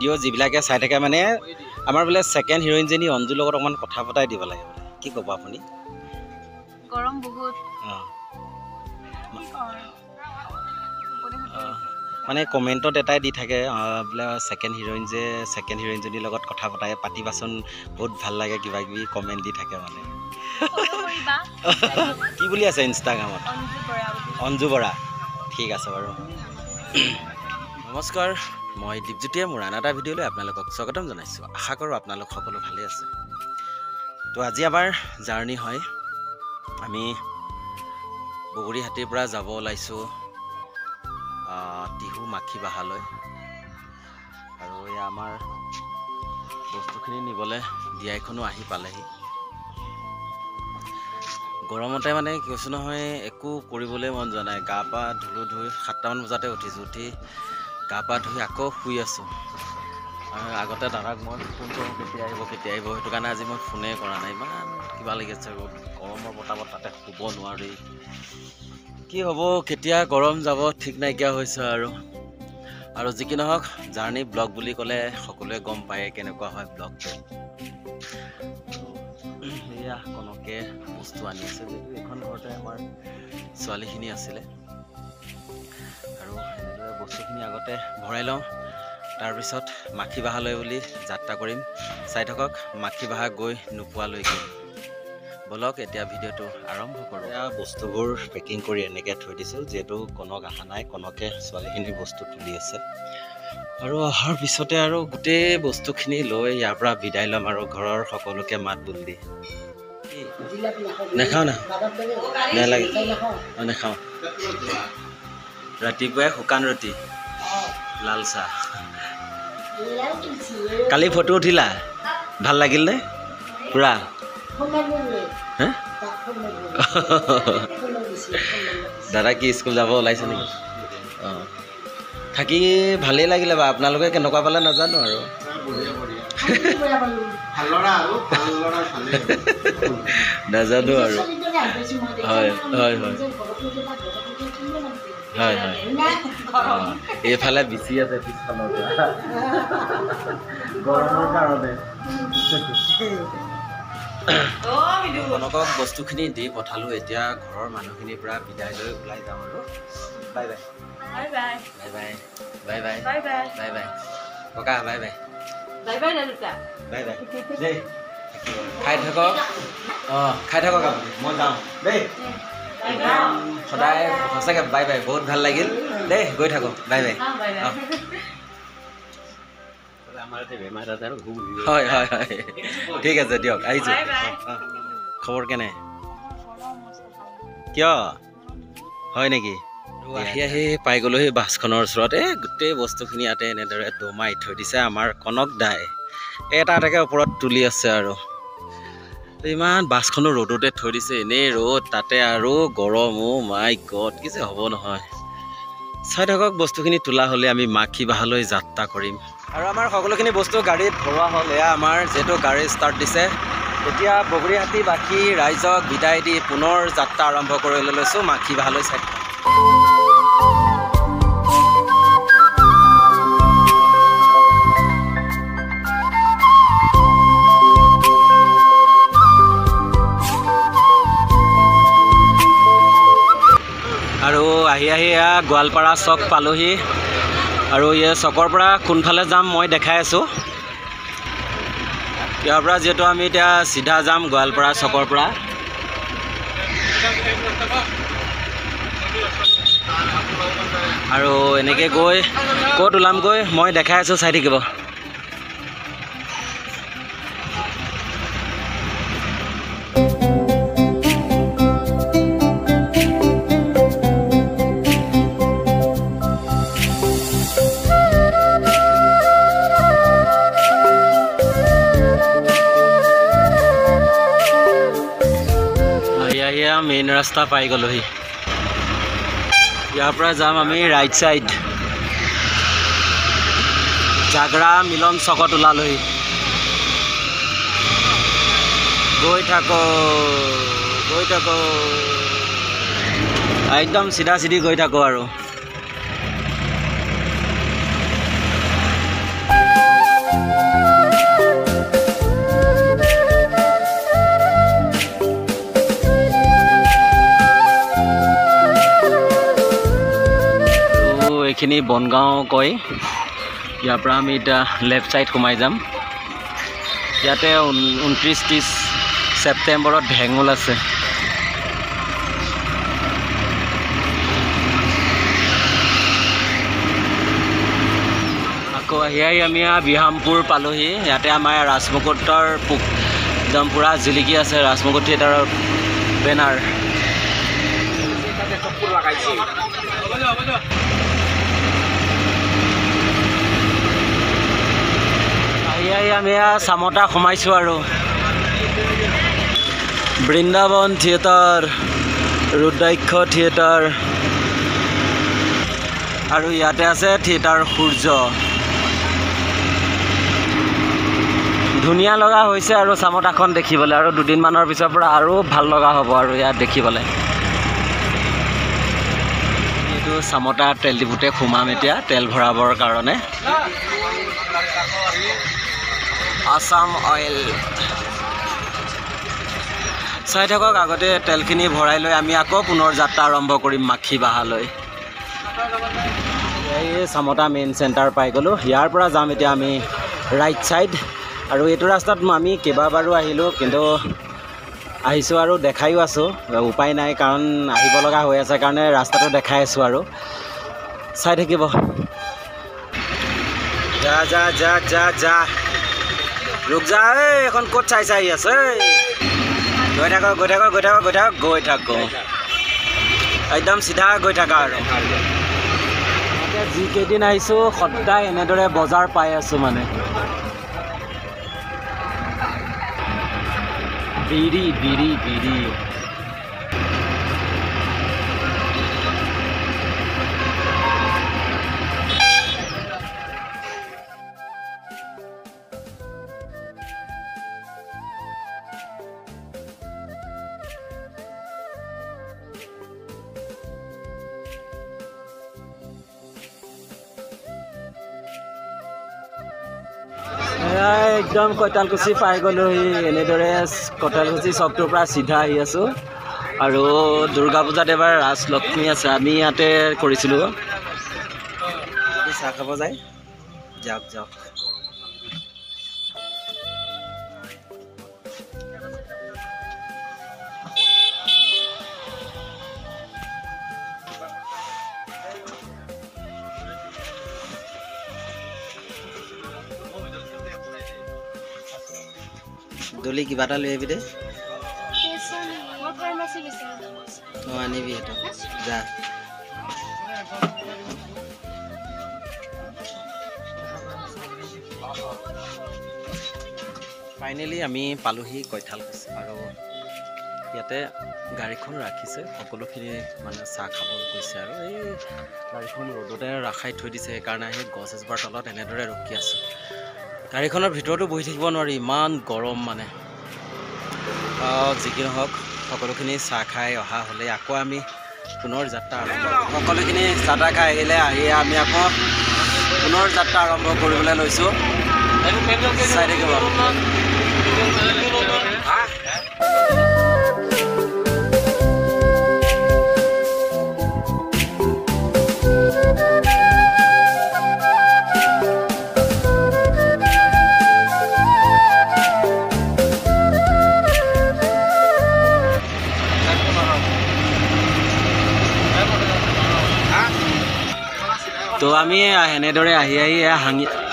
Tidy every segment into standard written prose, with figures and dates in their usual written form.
Video' যিবিলাকে চাই থাকে মানে আমাৰ বোলে ছেকেণ্ড হিৰইনজনী অঞ্জুৰ লগত অকণমান কথা পতাই দিব লাগে বোলে কি ক'ব আপুনি গৰম বহুত মানে কমেণ্টত এটাই দি থাকে বোলে ছেকেণ্ড হিৰইনজনীৰ লগত কথা পতাই পাতিবাচোন বহুত ভাল লাগে কিবা কিবি কমেণ্ট দি থাকে মানে কি বুলি আছে ইনষ্টাগ্ৰামত অঞ্জু বৰা ঠিক আছে বাৰু নমস্কাৰ মই দীপজ্যোতিয়ে মোৰ আন এটা ভিডিঅ'লৈ আপোনালোকক স্বাগতম জনাইছোঁ আশা কৰোঁ আপোনালোক সকলো ভালে আছে তো আজি আমাৰ জাৰ্ণি হয় আমি বগৰীহাটীৰ পৰা যাব ওলাইছোঁ টিহু মাখিবাহালৈ আৰু এয়া আমাৰ বস্তুখিনি নিবলৈ দিয়াইখনো আহি পালেহি গৰমতে মানে কৈছোঁ নহয় একো কৰিবলৈ মন যোৱা নাই গা পা ধুই 7টামান বজাতে উঠিছোঁ উঠি গা পা ধুই আকৌ শুই আছোঁ আৰু আগতে দাদাক মই ফোন কৰোঁ কেতিয়া আহিব সেইটো কাৰণে আজি মই ফোনেই কৰা নাই ইমান কিবা লাগিছে গৰমৰ বতাহত তাতে শুব নোৱাৰি কি হ'ব কেতিয়া গৰম যাব ঠিক নাইকিয়া হৈছে আৰু যি কি নহওক জাৰ্ণি ব্লগ বুলি ক'লে সকলোৱে গম পায় কেনেকুৱা হয় ব্লগটো সেয়া কনকে বস্তু আনি আছে যিহেতু এইখন ঘৰতে আমাৰ ছোৱালীখিনি আছিলে আৰু এনেদৰে বস্তুখিনি আগতে ভৰাই লওঁ তাৰপিছত মাখিবাহালৈ বুলি যাত্ৰা কৰিম চাই থাকক মাখিবাহা গৈ নোপোৱালৈকে বলক এতিয়া ভিডিঅ'টো আৰম্ভ কৰোঁ এয়া বস্তুবোৰ পেকিং কৰি এনেকৈ থৈ দিছোঁ যিহেতু কনক অহা নাই কনকে ছোৱালীখিনিৰ বস্তু তুলি আছে আৰু অহাৰ পিছতে আৰু গোটেই বস্তুখিনি লৈ ইয়াৰ পৰা বিদায় ল'ম আৰু ঘৰৰ সকলোকে মাত বোল দি নাখাওঁ না নালাগে নাখাওঁ ৰাতিপুৱাই শুকান ৰুটি লাল চাহ কালি ফটো উঠিলা ভাল লাগিল নে পুৰা হে দাদা কি স্কুল যাব ওলাইছে নেকি অঁ থাকি ভালেই লাগিলে বা আপোনালোকে কেনেকুৱা পালে নাজানো আৰু নাজানো আৰু হয় হয় হয় হয় হয় এইফালে বিচি আছে পিছফালৰ পৰা গৰমৰ কাৰণে কনকক বস্তুখিনি দি পঠালোঁ এতিয়া ঘৰৰ মানুহখিনিৰ পৰা বিদায় লৈ ওলাই যাওঁ আৰু bye bye bye bye bye bye bye bye bye bye ককা bye bye bye bye bye bye দেই খাই থাকক খাই থাকক আপুনি মই যাওঁ দেই সদায় সঁচাকৈ বাই বাই বহুত ভাল লাগিল দেই গৈ থাকক বাই বাই হয় হয় হয় ঠিক আছে দিয়ক আহিছোঁ খবৰ কেনে কিয় হয় নেকি আহি পাই গ'লোহি বাছখনৰ ওচৰত গোটেই বস্তুখিনি ইয়াতে এনেদৰে দমাই থৈ দিছে আমাৰ কনক দাই এটা এটাকৈ ওপৰত তুলি আছে আৰু ইমান বাছখনো ৰ'দতে থৈ দিছে এনেই ৰ'দ তাতে আৰু গৰম মাই গড কি যে হ'ব নহয় চাই থাকক বস্তুখিনি তোলা হ'লে আমি মাখিবাহালৈ যাত্ৰা কৰিম আৰু আমাৰ সকলোখিনি বস্তু গাড়ীত ভৰোৱা হ'ল এয়া আমাৰ যিহেতু গাড়ী ষ্টাৰ্ট দিছে এতিয়া বগৰীহাটীবাসী ৰাইজক বিদায় দি পুনৰ যাত্ৰা আৰম্ভ কৰিবলৈ লৈছোঁ মাখিবাহালৈ চাই আৰু আহি এয়া গোৱালপাৰা চক পালোহি আৰু এই চকৰ পৰা কোনফালে যাম মই দেখাই আছোঁ ইয়াৰ পৰা যিহেতু আমি এতিয়া চিধা যাম গোৱালপাৰা চকৰ পৰা আৰু এনেকৈ গৈ ক'ত ওলামগৈ মই দেখাই আছোঁ চাই থাকিব মেইন ৰাস্তা পাই গ'লোহি ইয়াৰ পৰা যাম আমি ৰাইট সাইড জাগৰা মিলন চকত ওলালোহি গৈ থাকো একদম চিধা চিধি গৈ থাকো আৰু এইখিনি বনগাঁও কয়। ইয়াৰ পৰা আমি এতিয়া লেফ্ট ছাইড সোমাই যাম। ইয়াতে 29-30 ছেপ্টেম্বৰত ভেঙুল আছে। আকৌ আহি আমি বিহামপুৰ পালোহি। ইয়াতে আমাৰ ৰাজমুকুটৰ একদম পূৰা জিলিকি আছে ৰাজমুকুট থিয়েটাৰৰ বেনাৰ। আহি আমি চামতা সোমাইছোঁ আৰু বৃন্দাবন থিয়েটাৰ, ৰুদ্ৰাক্ষ থিয়েটাৰ আৰু ইয়াতে আছে থিয়েটাৰ সূৰ্য। ধুনীয়া লগা হৈছে আৰু চামতাখন দেখিবলৈ, আৰু দুদিনমানৰ পিছৰ পৰা আৰু ভাল লগা হ'ব আৰু ইয়াত দেখিবলৈ। এইটো চামতা তেল ডিপুতে সোমাম এতিয়া তেল ভৰাবৰ কাৰণে। আছাম অইল চাই থাকক। আগতে তেলখিনি ভৰাই লৈ আমি আকৌ পুনৰ যাত্ৰা আৰম্ভ কৰিম মাখিবাহালৈ। এই চামতা মেইন চেণ্টাৰ পাই গ'লোঁ। ইয়াৰ পৰা যাম এতিয়া আমি ৰাইট ছাইড। আৰু এইটো ৰাস্তাত আমি কেইবাবাৰো আহিলোঁ, কিন্তু আহিছোঁ আৰু দেখায়ো আছোঁ। উপায় নাই, কাৰণ আহিব লগা হৈ আছে কাৰণে ৰাস্তাটো দেখাই আছোঁ আৰু চাই থাকিব। যা যা যা যা যা ৰুক যা। এখন ক'ত চাই চাই আছে? গৈ থাকক গৈ থাকক গৈ থাকক গৈ থাকক গৈ থাকোঁ, একদম চিধা গৈ থাকা। আৰু যিকেইদিন আহিছোঁ সদায় এনেদৰে বজাৰ পাই আছোঁ। মানে বিৰি বিৰি বিৰি একদম কৈতালকুছি পাই গ'লোহি। এনেদৰে কৈতালকুছি চকটোৰ পৰা চিধা আহি আছোঁ। আৰু দুৰ্গা পূজাত এবাৰ ৰাজলক্ষ্মী আছে, আমি ইয়াতে কৰিছিলোঁ। চাহ খাব যায়, যাওক যাওক। দলি কিবা এটা লৈ আহিবি দে। অঁ আনিবি সেইটো, যা। ফাইনেলি আমি পালোহি কৈতালকুছি। আৰু ইয়াতে গাড়ীখন ৰাখিছে, সকলোখিনি মানে চাহ খাব গৈছে। আৰু এই গাড়ীখন ৰ'দতে ৰাখাই থৈ দিছে, সেইকাৰণে সেই গছ এজোপাৰ তলত এনেদৰে ৰখি আছোঁ। গাড়ীখনৰ ভিতৰতো বহি থাকিব নোৱাৰি, ইমান গৰম। মানে যি কি নহওক, সকলোখিনি চাহ খাই অহা হ'লে আকৌ আমি পুনৰ যাত্ৰা আৰম্ভ কৰোঁ। সকলোখিনি চাহ তাহ খাই আহি আমি আকৌ পুনৰ যাত্ৰা আৰম্ভ কৰিবলৈ লৈছোঁ। চাই থাকিব। তো আমি এনেদৰে আহি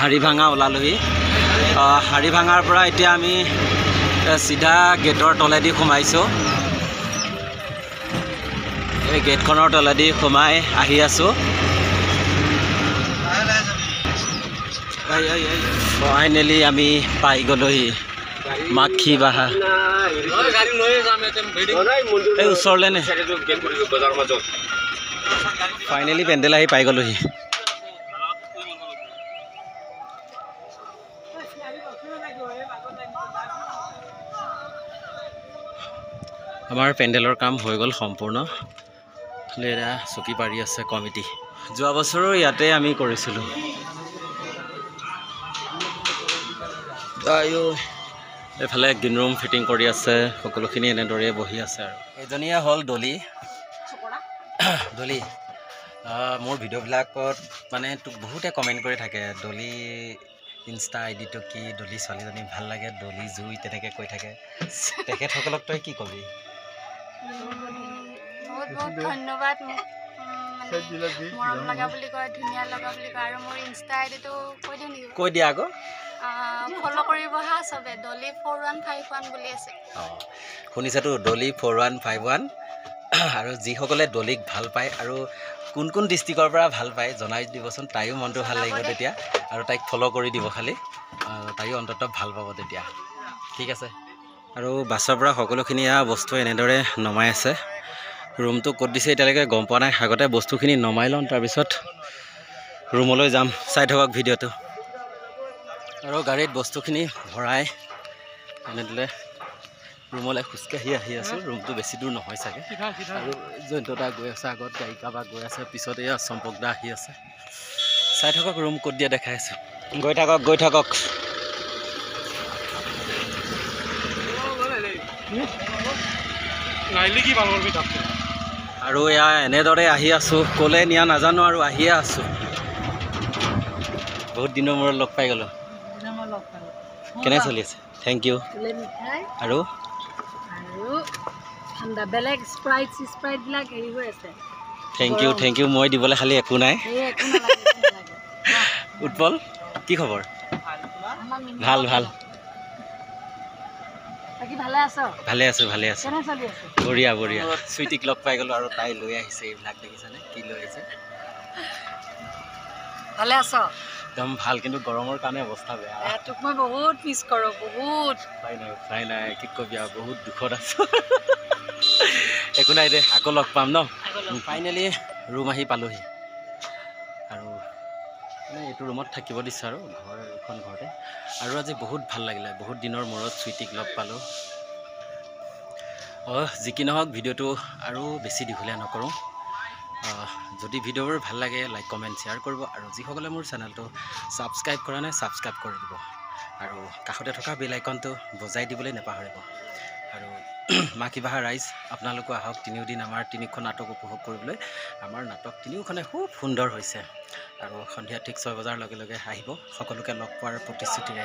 হাৰিভাঙা ওলালোহি। হাৰিভাঙাৰ পৰা এতিয়া আমি চিধা গেটৰ তলেদি সোমাইছোঁ। এই গেটখনৰ তলেদি সোমাই আহি আছোঁ। ফাইনেলি আমি পাই গ'লোহি মাখিবাহা। এই ওচৰলৈ নে? ফাইনেলি পেণ্ডেল আহি পাই গ'লোহি। আমাৰ পেণ্ডেলৰ কাম হৈ গ'ল সম্পূৰ্ণ। এয়া চকী পাৰি আছে কমিটি। যোৱা বছৰো ইয়াতে আমি কৰিছিলোঁ। এইফালে গ্ৰীণ ৰুম ফিটিং কৰি আছে, সকলোখিনি এনেদৰে বহি আছে। আৰু এইজনীয়ে হ'ল দলি। দলি মোৰ ভিডিঅ'বিলাকত মানে তোক বহুতে কমেণ্ট কৰি থাকে ডলি ইনষ্টা আইডিটো কি ডলি ছোৱালীজনী ভাল লাগে ডলি জুই তেনেকৈ কৈ থাকে তেখেতসকলক তই কি ক'বি বহুত বহুত ধন্যবাদ মৰম লগা বুলি কয় ধুনীয়া লগা বুলি কয় আৰু মোৰ ইনষ্টা আইডিটো কৈ দিওঁ নেকি কৈ দিয়া আকৌ ফ'ল' কৰিব হা চবে ডলি 4151 বুলি আছে শুনিছাতো ডলি 4151 আৰু যিসকলে ডলিক ভাল পায় আৰু কোন কোন ডিষ্ট্ৰিক্টৰ পৰা ভাল পায় জনাই দিবচোন তাইও মনটো ভাল লাগিব তেতিয়া আৰু তাইক ফ'ল' কৰি দিব খালি তাইও অন্ততঃ ভাল পাব তেতিয়া ঠিক আছে আৰু বাছৰ পৰা সকলোখিনি বস্তু এনেদৰে নমাই আছে ৰুমটো ক'ত দিছে এতিয়ালৈকে গম পোৱা নাই আগতে বস্তুখিনি নমাই লওঁ তাৰপিছত ৰুমলৈ যাম চাই থাকক ভিডিঅ'টো আৰু গাড়ীত বস্তুখিনি ভৰাই এনেদৰে ৰুমলৈ খোজকাঢ়ি আহি আছোঁ ৰুমটো বেছি দূৰ নহয় চাগে আৰু জয়ন্তদা গৈ আছে আগত গাড়ী কাৰোবাৰ গৈ আছে পিছত এয়া চম্পকদা আহি আছে চাই থাকক ৰুম ক'ত দিয়া দেখাই আছোঁ গৈ থাকক আৰু এয়া এনেদৰে আহি আছোঁ ক'লে নিয়া নাজানো আৰু আহিয়ে আছোঁ বহুত দিনৰ মূৰত লগ পাই গ'লোঁ কেনে চলি আছে থেংক ইউ আৰু বেলেগ স্প্ৰাইটবিলাক হেৰি হৈ আছে থেংক ইউ মই দিবলৈ খালি একো নাই উৎপল কি খবৰ ভাল ভালে আছোঁ বঢ়িয়া চুইটিক লগ পাই গ'লোঁ আৰু তাই লৈ আহিছে এইবিলাক দেখিছেনে কি লৈ আহিছে ভালে আছ একদম ভাল কিন্তু গৰমৰ কাৰণে অৱস্থা বেয়া তোক মই বহুত মিছ কৰোঁ বহুত উপাই নাই কি কবি আৰু বহুত দুখত আছোঁ একো নাই দে আকৌ লগ পাম ন ফাইনেলি ৰুম আহি পালোহি আৰু মানে এইটো ৰুমত থাকিব দিছোঁ আৰু এইখন ঘৰতে আৰু আজি বহুত ভাল লাগিলে বহুত দিনৰ মূৰত চুইটিক লগ পালোঁ যি কি নহওক ভিডিঅ'টো আৰু বেছি দীঘলীয়া নকৰোঁ যদি ভিডিঅ'বোৰ ভাল লাগে লাইক কমেণ্ট শ্বেয়াৰ কৰিব আৰু যিসকলে মোৰ চেনেলটো ছাবস্ক্ৰাইব কৰা নাই ছাবস্ক্ৰাইব কৰি দিব আৰু কাষতে থকা বেল আইকনটো বজাই দিবলৈ নাপাহৰিব আৰু মাখিবাহা ৰাইজ আপোনালোকো আহক তিনিওদিন আমাৰ তিনিখন নাটক উপভোগ কৰিবলৈ আমাৰ নাটক তিনিওখনে খুব সুন্দৰ হৈছে আৰু সন্ধিয়া ঠিক 6 বজাৰ লগে লগে আহিব সকলোকে লগ পোৱাৰ প্ৰতিশ্ৰুতিৰে